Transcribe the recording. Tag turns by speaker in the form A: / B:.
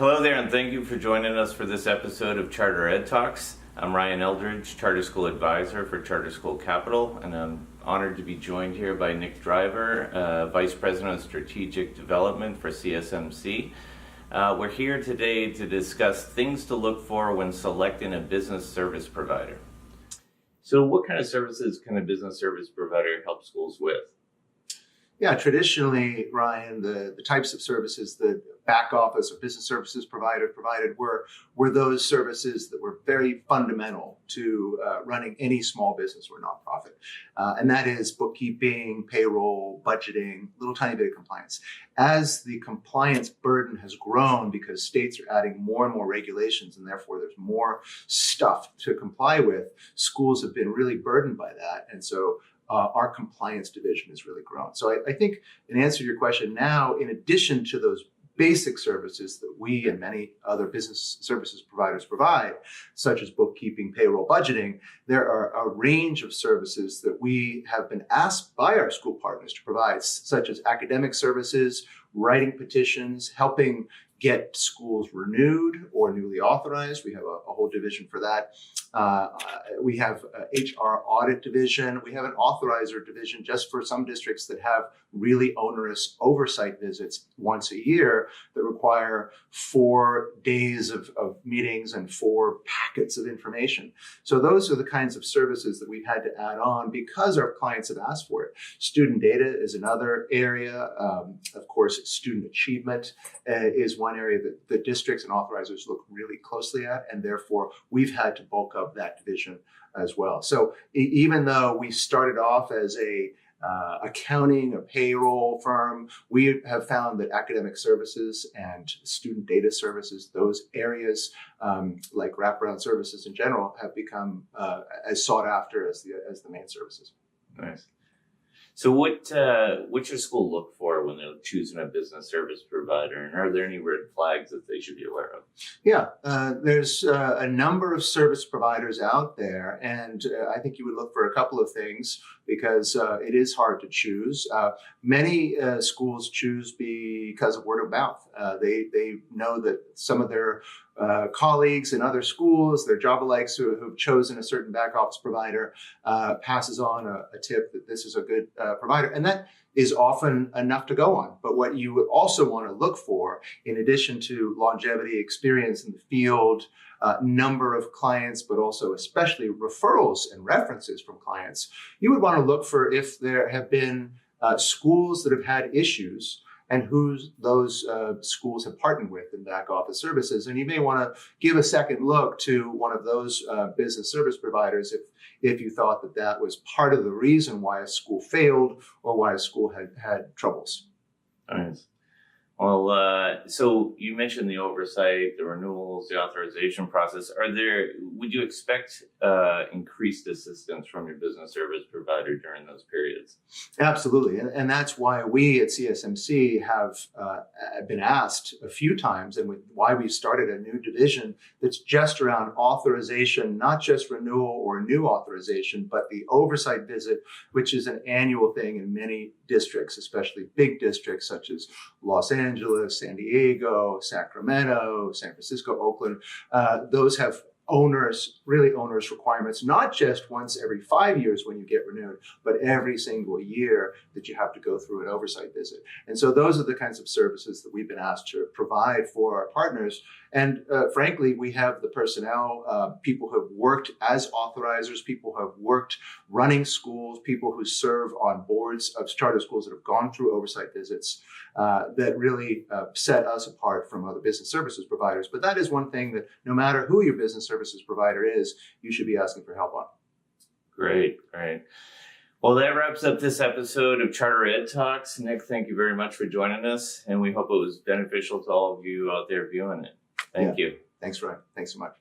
A: Hello there, and thank you for joining us for this episode of Charter Ed Talks. I'm Ryan Eldridge, Charter School Advisor for Charter School Capital, and I'm honored to be joined here by Nick Driver, Vice President of Strategic Development for CSMC. We're here today to discuss things to look for when selecting a business service provider. So what kind of services can a business service provider help schools with?
B: Yeah, traditionally, Ryan, the types of services that back office or business services provided were those services that were very fundamental to running any small business or nonprofit. And that is bookkeeping, payroll, budgeting, little tiny bit of compliance. As the compliance burden has grown because states are adding more and more regulations and therefore there's more stuff to comply with, schools have been really burdened by that. And so our compliance division has really grown. So I think in answer to your question now, in addition to those basic services that we and many other business services providers provide, such as bookkeeping, payroll, budgeting, there are a range of services that we have been asked by our school partners to provide, such as academic services, writing petitions, helping get schools renewed or newly authorized. We have a whole division for that. We have a HR audit division. We have an authorizer division just for some districts that have really onerous oversight visits once a year that require 4 days of meetings and 4 packets of information. So those are the kinds of services that we've had to add on because our clients have asked for it. Student data is another area. Of course, student achievement is one area that the districts and authorizers look really closely at, and therefore we've had to bulk up that division as well. So even though we started off as a accounting, a payroll firm, we have found that academic services and student data services, those areas like wraparound services in general, have become as sought after as the main services.
A: Nice. So what should school look for when they're choosing a business service provider, and are there any red flags that they should be aware of?
B: Yeah, there's a number of service providers out there, and I think you would look for a couple of things because it is hard to choose. Many schools choose because of word of mouth. They know that some of their colleagues in other schools, their job-alikes who've chosen a certain back office provider, passes on a tip that this is a good provider. And that is often enough to go on. But what you would also want to look for, in addition to longevity, experience in the field, number of clients, but also especially referrals and references from clients, you would want to look for if there have been schools that have had issues and who those schools have partnered with in back office services. And you may want to give a second look to one of those business service providers if you thought that that was part of the reason why a school failed or why a school had troubles.
A: Nice. Well, so you mentioned the oversight, the renewals, the authorization process. Would you expect increased assistance from your business service provider during those periods?
B: Absolutely. And that's why we at CSMC have been asked a few times, and why we've started a new division that's just around authorization, not just renewal or new authorization, but the oversight visit, which is an annual thing in many districts, especially big districts such as Los Angeles, San Diego, Sacramento, San Francisco, Oakland. Those have really onerous requirements, not just once every 5 years when you get renewed, but every single year that you have to go through an oversight visit. And so those are the kinds of services that we've been asked to provide for our partners. And frankly, we have the personnel, people who have worked as authorizers, people who have worked running schools, people who serve on boards of charter schools that have gone through oversight visits that really set us apart from other business services providers. But that is one thing that no matter who your business services provider is, you should be asking for help on.
A: Great. Well, that wraps up this episode of Charter Ed Talks. Nick, thank you very much for joining us, and we hope it was beneficial to all of you out there viewing it. Thank you.
B: Thanks, Ryan. Thanks so much.